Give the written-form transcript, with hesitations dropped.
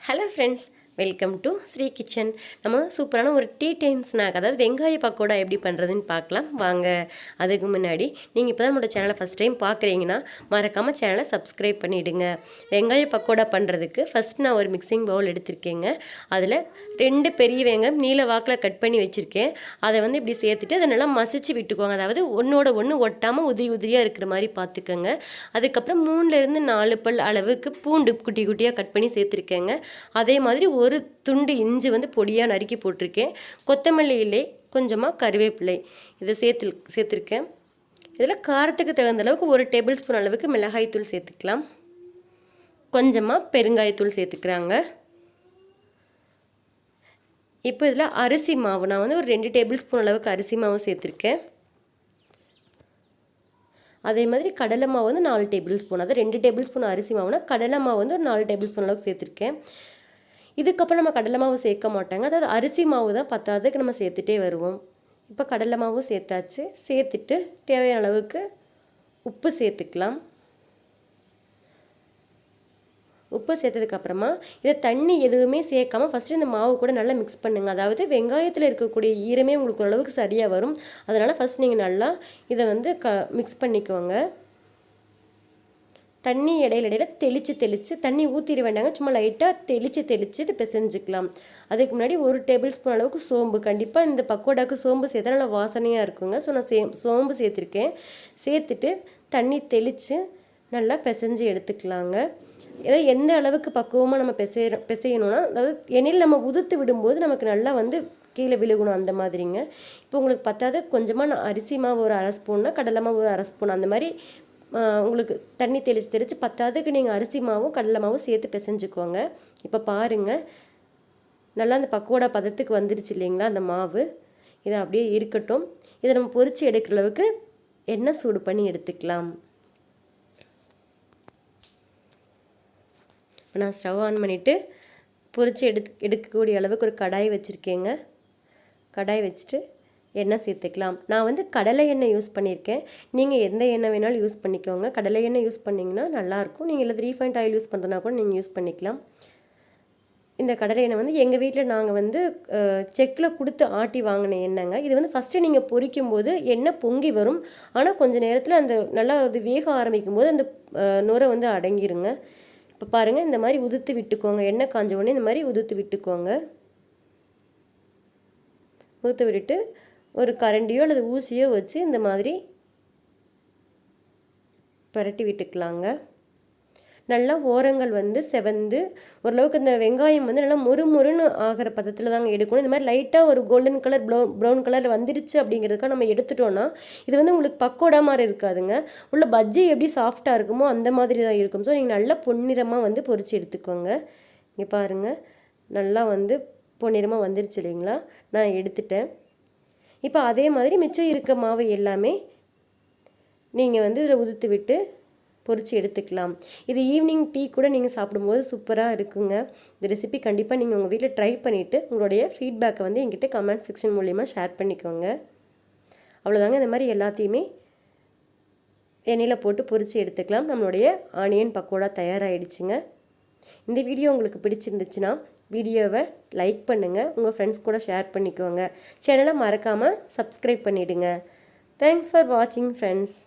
Hello friends, welcome to Sri kitchen. நம்ம சூப்பரான ஒரு டீ டைம் ஸ்நாக், அதாவது வெங்காய பக்கோடா எப்படி பண்ணுறதுன்னு பார்க்கலாம் வாங்க. அதுக்கு முன்னாடி நீங்கள் இப்போ தான் நம்மளோட சேனலை ஃபஸ்ட் டைம் பார்க்குறீங்கன்னா மறக்காமல் சேனலை சப்ஸ்கிரைப் பண்ணிவிடுங்க. வெங்காய பக்கோடா பண்ணுறதுக்கு ஃபஸ்ட் நான் ஒரு மிக்சிங் பவுல் எடுத்திருக்கேங்க. அதில் 2 பெரிய வெங்காயம் நீல வாக்கில் கட் பண்ணி வச்சுருக்கேன். அதை வந்து இப்படி சேர்த்துட்டு அதை நல்லா மசிச்சு விட்டுக்குவாங்க. அதாவது ஒன்றோட ஒன்று ஒட்டாமல் உதிரியாக இருக்கிற மாதிரி பார்த்துக்கோங்க. அதுக்கப்புறம் 3லேருந்து 4 பல் அளவுக்கு பூண்டு குட்டி குட்டியாக கட் பண்ணி சேர்த்துருக்கேங்க. அதே மாதிரி ஒரு துண்டு இஞ்சி வந்து பொடியாக நறுக்கி போட்டிருக்கேன். கொத்தமல்லி இலை, கொஞ்சமாக கருவேப்பிலை இதை சேர்த்துருக்கேன். இதில் காரத்துக்கு தகுந்த அளவுக்கு 1 டேபிள் ஸ்பூன் அளவுக்கு மிளகாய்த்தூள் சேர்த்துக்கலாம். கொஞ்சமாக பெருங்காயத்தூள் சேர்த்துக்கிறாங்க. இப்போ இதில் அரிசி மாவு நான் வந்து ஒரு 2 டேபிள் ஸ்பூன் அளவுக்கு அரிசி மாவு சேர்த்துருக்கேன். அதே மாதிரி கடலை மாவு வந்து 4 டேபிள் ஸ்பூன், அதாவது 2 டேபிள் ஸ்பூன் அரிசி மாவுனா கடலை மாவு வந்து ஒரு 4 டேபிள் ஸ்பூன் அளவுக்கு சேர்த்துருக்கேன். இதுக்கப்புறம் நம்ம கடலை மாவு சேர்க்க மாட்டாங்க, அதாவது அரிசி மாவு தான் பத்தாததுக்கு நம்ம சேர்த்துட்டே வருவோம். இப்போ கடலை மாவும் சேர்த்தாச்சு. சேர்த்துட்டு தேவையான அளவுக்கு உப்பு சேர்த்துக்கலாம். உப்பு சேர்த்ததுக்கப்புறமா இதை தண்ணி எதுவுமே சேர்க்காம ஃபஸ்ட்டு இந்த மாவு கூட நல்லா மிக்ஸ் பண்ணுங்கள். அதாவது வெங்காயத்தில் இருக்கக்கூடிய ஈரமே உங்களுக்கு ஓரளவுக்கு சரியாக வரும். அதனால் ஃபஸ்ட் நீங்கள் நல்லா இதை வந்து மிக்ஸ் பண்ணிக்கோங்க. தண்ணி இடையில தெளித்து தண்ணி ஊற்றிட வேண்டாங்க, சும்மா லைட்டாக தெளித்து இதை பிசைஞ்சிக்கலாம். அதுக்கு முன்னாடி 1 டேபிள் ஸ்பூன் அளவுக்கு சோம்பு, கண்டிப்பாக இந்த பக்கோடாவுக்கு சோம்பு சேர்த்தா நல்லா வாசனையாக இருக்குங்க. ஸோ நான் சோம்பு சேர்த்துருக்கேன். சேர்த்துட்டு தண்ணி தெளித்து நல்லா பிசைஞ்சு எடுத்துக்கலாங்க. ஏதாவது எந்த அளவுக்கு பக்குவமாக நம்ம பிசையணும்னா, அதாவது எண்ணெயில் நம்ம உதுத்து விடும்போது நமக்கு நல்லா வந்து கீழே விழுகணும், அந்த மாதிரிங்க. இப்போ உங்களுக்கு பத்தாது கொஞ்சமாக நான் அரிசி மாவு ஒரு 1/2 ஸ்பூன்னா கடலை மாவு ஒரு 1/2 ஸ்பூன், அந்த மாதிரி உங்களுக்கு தண்ணி தெளித்து பத்தாதுக்கு நீங்கள் அரிசி மாவும் கடலை மாவும் சேர்த்து பிசைஞ்சுக்கோங்க. இப்போ பாருங்கள், நல்லா அந்த பக்கோடா பதத்துக்கு வந்துருச்சு இல்லைங்களா அந்த மாவு. இதை அப்படியே இருக்கட்டும். இதை நம்ம பொரித்து எடுக்கிற அளவுக்கு எண்ணெய் சூடு பண்ணி எடுத்துக்கலாம். இப்போ நான் ஸ்டவ் ஆன் பண்ணிவிட்டு பொரித்து எடுக்கக்கூடிய அளவுக்கு ஒரு கடாய் வச்சுருக்கேங்க. கடாய் வச்சுட்டு எண்ணெய் சேர்த்துக்கலாம். நான் வந்து கடலை எண்ணெய் யூஸ் பண்ணியிருக்கேன். நீங்கள் எந்த எண்ணெய் வேணாலும் யூஸ் பண்ணிக்கோங்க. கடலை எண்ணெய் யூஸ் பண்ணிங்கன்னா நல்லாயிருக்கும். நீங்கள் இல்லை ரீஃபைண்ட் ஆயில் யூஸ் பண்ணுறதுனா கூட நீங்கள் யூஸ் பண்ணிக்கலாம். இந்த கடலை எண்ணெய் வந்து எங்கள் வீட்டில் நாங்கள் வந்து செக்கில் கொடுத்து ஆட்டி வாங்கின எண்ணெய்ங்க. இது வந்து ஃபஸ்ட்டு நீங்கள் பொரிக்கும் போது எண்ணெய் பொங்கி வரும். ஆனால் கொஞ்சம் நேரத்தில் அந்த நல்லா அது வேக ஆரம்பிக்கும் போது அந்த நுரை வந்து அடங்கிருங்க. இப்போ பாருங்கள், இந்த மாதிரி உதுத்து விட்டுக்கோங்க. எண்ணெய் காஞ்ச உடனே இந்த மாதிரி உதுத்து விட்டுக்கோங்க. உதுத்து விட்டுட்டு ஒரு கரண்டியோ அல்லது ஊசியோ வச்சு இந்த மாதிரி பரட்டி விட்டுக்கலாங்க. நல்லா ஓரங்கள் வந்து செவந்து ஓரளவுக்கு இந்த வெங்காயம் வந்து நல்லா மொறுன்னு ஆகிற பதத்தில் தாங்க எடுக்கணும். இந்த மாதிரி லைட்டாக ஒரு கோல்டன் கலர் ப்ரௌன் கலர் வந்துருச்சு அப்படிங்கிறதுக்காக நம்ம எடுத்துட்டோன்னா இது வந்து உங்களுக்கு பக்கோடா மாதிரி இருக்காதுங்க. உள்ள பஜ்ஜி எப்படி சாஃப்டாக இருக்குமோ அந்த மாதிரி தான் இருக்கும். ஸோ நீங்கள் நல்லா பொன்னிறமாக வந்து பொரித்து எடுத்துக்கோங்க. இங்கே பாருங்கள், நல்லா வந்து பொன்னிறமாக வந்துருச்சு இல்லைங்களா, நான் எடுத்துட்டேன். இப்போ அதே மாதிரி மிச்சம் இருக்க மாவு எல்லாமே நீங்கள் வந்து இதில் உதுத்து விட்டு பொரித்து எடுத்துக்கலாம். இது ஈவினிங் டீ கூட நீங்கள் சாப்பிடும்போது சூப்பராக இருக்குங்க. இந்த ரெசிபி கண்டிப்பாக நீங்கள் உங்கள் வீட்டில் ட்ரை பண்ணிவிட்டு உங்களுடைய ஃபீட்பேக்கை வந்து என்கிட்ட கமெண்ட் செக்ஷன் மூலிமா ஷேர் பண்ணிக்கோங்க. அவ்வளோதாங்க. இந்த மாதிரி எல்லாத்தையுமே எண்ணெயில் போட்டு பொரித்து எடுத்துக்கலாம். நம்மளுடைய ஆனியன் பக்கோடா தயாராகிடுச்சுங்க. இந்த வீடியோ உங்களுக்கு பிடிச்சிருந்துச்சுன்னா வீடியோவை லைக் பண்ணுங்கள், உங்கள் ஃப்ரெண்ட்ஸ் கூட ஷேர் பண்ணிக்கோங்க. சேனலை மறக்காமல் சப்ஸ்கிரைப் பண்ணிவிடுங்க. தேங்க்ஸ் ஃபார் வாட்சிங் ஃப்ரெண்ட்ஸ்.